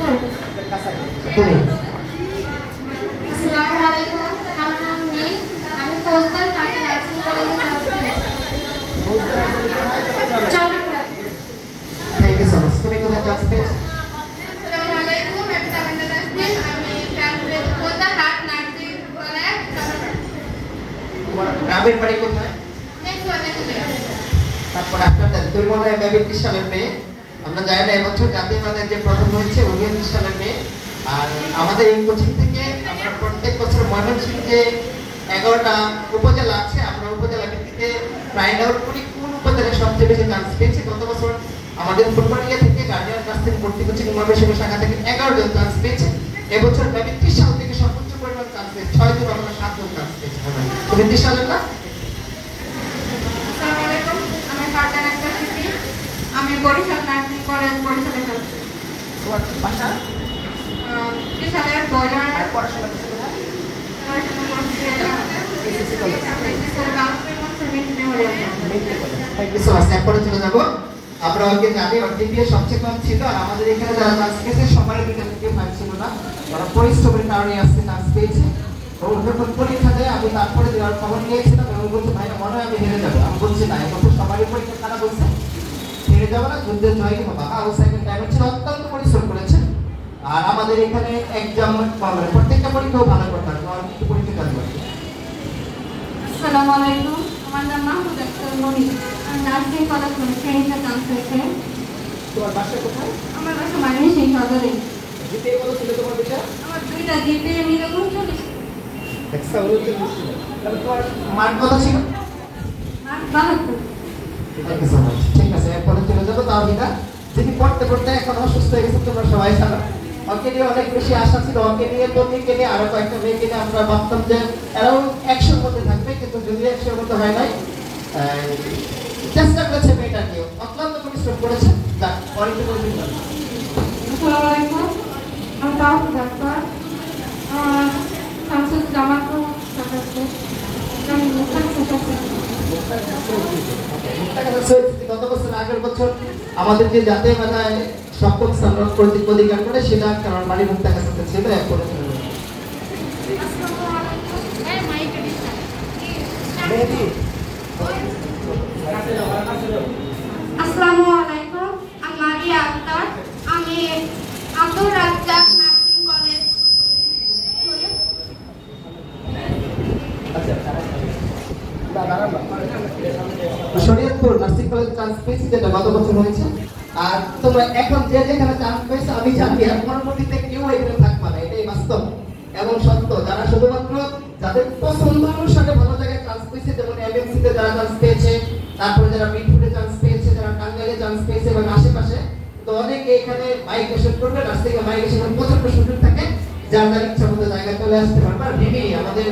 তুমি আসসালামু আলাইকুম, আমার নাম নীল, আমি ফৌজদার পার্টি নার্সিং কলেজে পড়াশোনা থ্যাংক ইউ সো মাচ। তুমি কোথায় ক্লাস পেয়েছো? আসসালামু আলাইকুম, আমি তামান্না তাসনিম, আমি ফৌজদার হাট নার্সিং কলেজ তোমার গ্রামের বাড়ি কোথায়? তারপর আপনাদের তুমি মনে হয় 20 সালের মেয়ে। আমরা জানি না এবছর জাতীয় মানের যে প্রথম হয়েছে 19 সালের মেয়ে। আর আমাদের এই কোচিং থেকে আমরা প্রত্যেক বছর ময়মনসিংহে 11টা উপজেলা আছে, আমরা উপজেলা ভিত্তিতে ফাইন্ড আউট করি কোন উপজেলায় সবচেয়ে বেশি চান্স পেয়েছে। গত বছর আমাদের ফুলবাড়িয়া থেকে গার্ডিয়ান ক্লাস থেকে ভর্তি কোচিং ময়মনসিংহ শাখা থেকে 11 জন চান্স পেয়েছে। এবছর 20 সাল থেকে সর্বোচ্চ পরিমাণ চান্স পেয়েছে 6 জন, আমরা 7 জন চান্স পেয়েছি। 20 সালের না? আসসালামু আলাইকুম, আমি ফারজান আক্তার সিপি, আমি বরিশাল নার্সিং কলেজ বরিশালে পড়ছি। তোমার বাসা? বরিশালের বয়লার আর পড়াশোনা করছো কোথায়? Thank you so much. এরপরে চলে যাবো, আমরা ওকে জানি ওর জিপিএ সবচেয়ে কম ছিল। আর আমাদের এখানে যারা চান্স পেয়েছে সবাই এখান থেকে ফাইভ ছিল না, তারা পরিশ্রমের কারণে আজকে চান্স পেয়েছে। ও যখন পরীক্ষা দেয় আমি তারপরে দেওয়ার খবর নিয়েছিলাম এবং বলছি ভাই মনে হয় আমি হেরে যাবো। আমি বলছি না, এখন সবারই পরীক্ষা খারাপ হচ্ছে, হেরে যাবো না, যুদ্ধের জয় হবো। ও সেকেন্ড টাইম ছিল, অত্যন্ত পরিশ্রম করেছে। আর আমাদের এখানে এক্সাম প্রত্যেকটা পরীক্ষাও ভালো করতে হবে। আর কিছু পরীক্ষা জানবো। আসসালামু আলাইকুম, আমার নাম মাহমুদ আক্তার মনি, আমি নার্সিং কলেজ ট্রেনিংয়ে চান্স পেয়েছি। তোমার বাসা কোথায়? আমার বাসা ময়মনসিংহ সদরে। জিপিএ কত ছিল তোমার বেটা? আমার দুইটা জিপিএ মিলে 39 139 ছিল। তাহলে তোমার মার্ক কত ছিল? আর 72। Thank you so much. ঠিক আছে, এরপরে চলে যাবো তাওহিদা, যিনি পড়তে পড়তে এখন অসুস্থ হয়ে গেছে। তোমরা সবাই জানো ওকে নিয়ে অনেক বেশি আশা ছিল। ওকে নিয়ে তন্নিকে নিয়ে আরো কয়েকটা মেয়েকে নিয়ে আমরা ভাবতাম যে অ্যারাউন্ড 100-র মধ্যে থাকবে, কিন্তু যদি 100-র মধ্যে হয় নাই। চেষ্টা করেছে মেয়েটা নিয়ে, অত্যন্ত পরিশ্রম করেছে। যাক, অনেকটা পরিশ্রম। আসসালামু আলাইকুম, আমি তাওহিদ আক্তার, শামসুল জামালপুর সাথে আমি গত বছর আগের বছর আমাদের যে জাতীয় মেলায় সপ্তম স্থান অধিকার করে, সেটা কারণ বাড়ি মুক্তা কাছে ছিল। এরপরে আসসালামু আলাইকুম, আমি মারিয়া আক্তার, আমি Abdur Razzaq nursing college Shariatpur nursing college chance পেয়েছি, যেটা গত বছর হয়েছে। আর তোমরা এখন যে যেখানে চান্স পেয়েছো আমি জানি আর পরবর্তীতে কেউ এখানে থাকবে না, এটাই বাস্তব এবং সত্য। যারা শুধুমাত্র যাদের পছন্দ অনুসারে ভালো জায়গায় চান্স পেয়েছে, যেমন এমএমসি তে যারা চান্স পেয়েছে, তারপরে যারা মিরপুরে চান্স পেয়েছে, যারা টাঙ্গাইলে চান্স পেয়েছে এবং আশেপাশে, তো অনেকে এখানে মাইগ্রেশন করবে। নার্সিং এ মাইগ্রেশন প্রচন্ড সুযোগ থাকে, যার যার ইচ্ছা মতো জায়গায় চলে আসতে পারবে। আর ভিবি আমাদের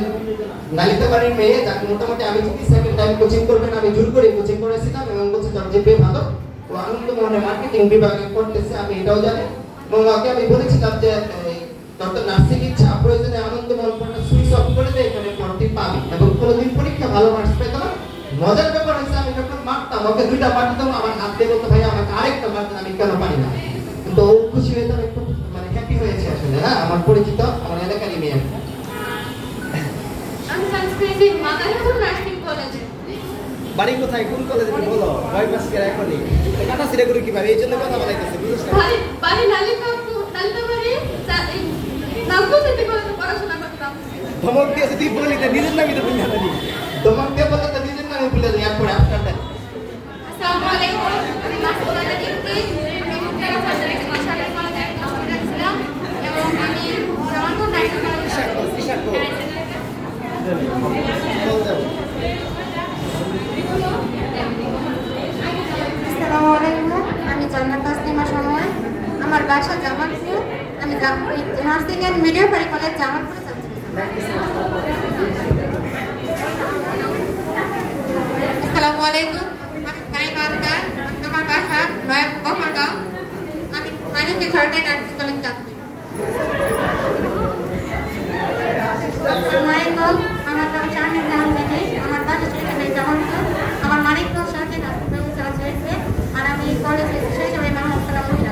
নালিতাবাড়ির মেয়ে, যাকে মোটামুটি আমি সেকেন্ড টাইম কোচিং করবেন আমি জোর করে কোচিং করেছিলাম এবং বলছে তার যে ভালো ও আনন্দ মনে মার্কেটিং বিভাগে পড়তেছে, আমি এটাও জানি। এবং ওকে আমি বলেছিলাম যে ডক্টর নার্সিং ইচ্ছা প্রয়োজনে আনন্দ মনে সুইচ অফ করে দিয়ে এখানে ভর্তি পাবি, এবং কোনোদিন পরীক্ষা ভালো মার্কস পেত না। মজার ব্যাপার হচ্ছে আমি যখন মারতাম ওকে 2টা মারতাম, আমার হাত দিয়ে বলতো ভাই আমাকে আরেকটা মারতেন, আমি কেন পারি না। কিন্তু ও খুশি হয়ে তার একটু মানে হ্যাপি হয়েছে আসলে। হ্যাঁ, আমার পরিচিত আমার এলাকারই মেয়ে। আমি চান্স পেয়েছি মাদারীপুর নার্সিং কলেজে। বাড়ি কোথায়, কোন কলেজে বলো? ভয় পাস করে এখনই কাটা সিরে করে কি ভাবে, এই জন্য কথা বলাইতেছে, বুঝছ না? বাড়ি নালিতাবাড়ি নামপুর থেকে কলেজে পড়াশোনা করতাম। ধমক দিয়েছে তুই বলে নিতে, নিজের নামই তো বলি না। তোমার দিয়ে বলতে তো নিজের নামে ভুলে যাই। এরপরে আপনার দেন। আসসালামু আলাইকুম, আমি মাসুদা দীপ্তি, আমি মুক্তারা ফার্স্ট মাসালের কলেজে পড়াশোনা ছিলাম এবং আমি জামালপুর নার্সিং কলেজে আসসালামু আলাইকুম, আমি জান্নাত তাসনিমা সময়, আমার বাসা জামালপুর, আমি নার্সিং এন্ড মিডিয়াফারি কলেজ জামালপুরে চান্স পেয়েছি। আসসালামু আলাইকুম, আমি নাইমা আক্তার, আমার বাসা বহরগাঁও, আমি মাইনরিটি সরকারি নার্সিং কলেজ চান্স পেয়েছি। আসসালামু আলাইকুম, আমার নাম শাহিদ জাহাঙ্গীর, আমার বাসা সেখানে জামালপুর, আমার মানিকগঞ্জ সরকারি নার্সিং কলেজে চান্স হয়েছে, আর আমি কলেজে সেই সময় মাহমুদ সালাম মহিলা।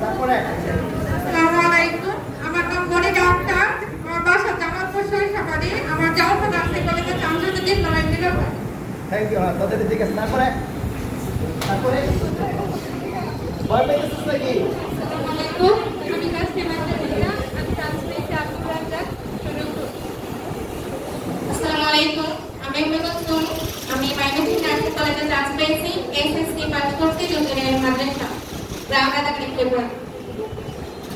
তারপরে আসসালামু সরি আমার যাওয়ার কথা আছে কলেজে চান্স যদি নয় দিলো থ্যাংক ইউ তোদের ঠিক আছে তারপরে তারপরে ভয় পাইতেছিস নাকি আমি ক্লাস 10 এর আমি চান্স পেয়েছি আসসালামু আলাইকুম আমি মেঘাতুন আমি বায়োমেট্রিক নার্সিং কলেজে চান্স পেয়েছি এসএসসি পাস করতে জুনিয়র মাদ্রাসা গ্রাম এলাকার ত্রিপুরা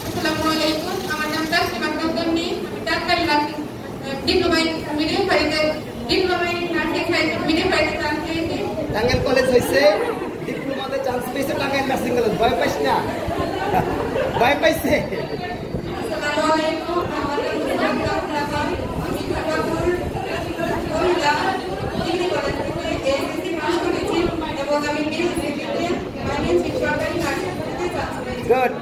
আসসালামু আলাইকুম আমার নাম তাসলিমা খাতুন আমি সরকারি nursing diploma in nursing midwifery chance পেয়েছি টাঙ্গাইল কলেজ হইছে ডিপ্লোমাতে চান্স পেয়েছে টাঙ্গাইল নার্সিং কলেজ ভয় পাইস না ভয় পাইছে আসসালামু আলাইকুম আমার নাম মুস্তাফা আমি ঢাকাপুর মহিলা ডিগ্রি কলেজ থেকে এসএসসি পাস করেছি এবং আমি বিএসসিতে বাণিজ্য সরকারি নার্সিং কলেজে চান্স পেয়েছি গুড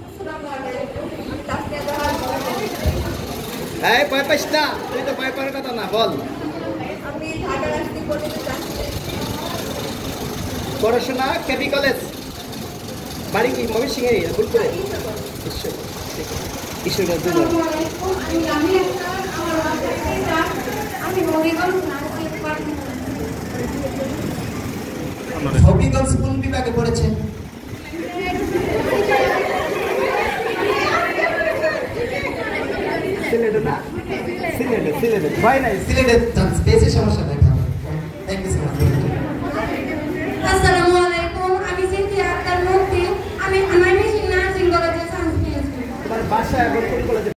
আসসালামু আলাইকুম আমি তাসনিয়া জাহান এই ভয় পাইস না তুই তো ভয় পাওয়ার কথা না বল আমি ঢাকা নার্সিং কলেজে চান্স পেয়েছি পড়াশোনা কেবি কলেজ বাড়ি কি ময়মনসিংহে ভুল করে ঈশ্বরের জন্য আসসালামু আলাইকুম আমি লামিয়া আক্তার আমার মাদ্রাসা আমি হবিগঞ্জ নার্সিং ডিপার্টমেন্ট হবিগঞ্জ কোন বিভাগে পড়েছেন? সিলেটে না সিলেটে ভয় নাই সিলেটে চান্স পেয়েছে, সমস্যা নাই। Thank you so much. আসসালামু আলাইকুম আমি সিনথিয়া আক্তার মুফতি আমি নার্সিং কলেজে চান্স পেয়েছি তোমার বাসা এখন কোন কলেজে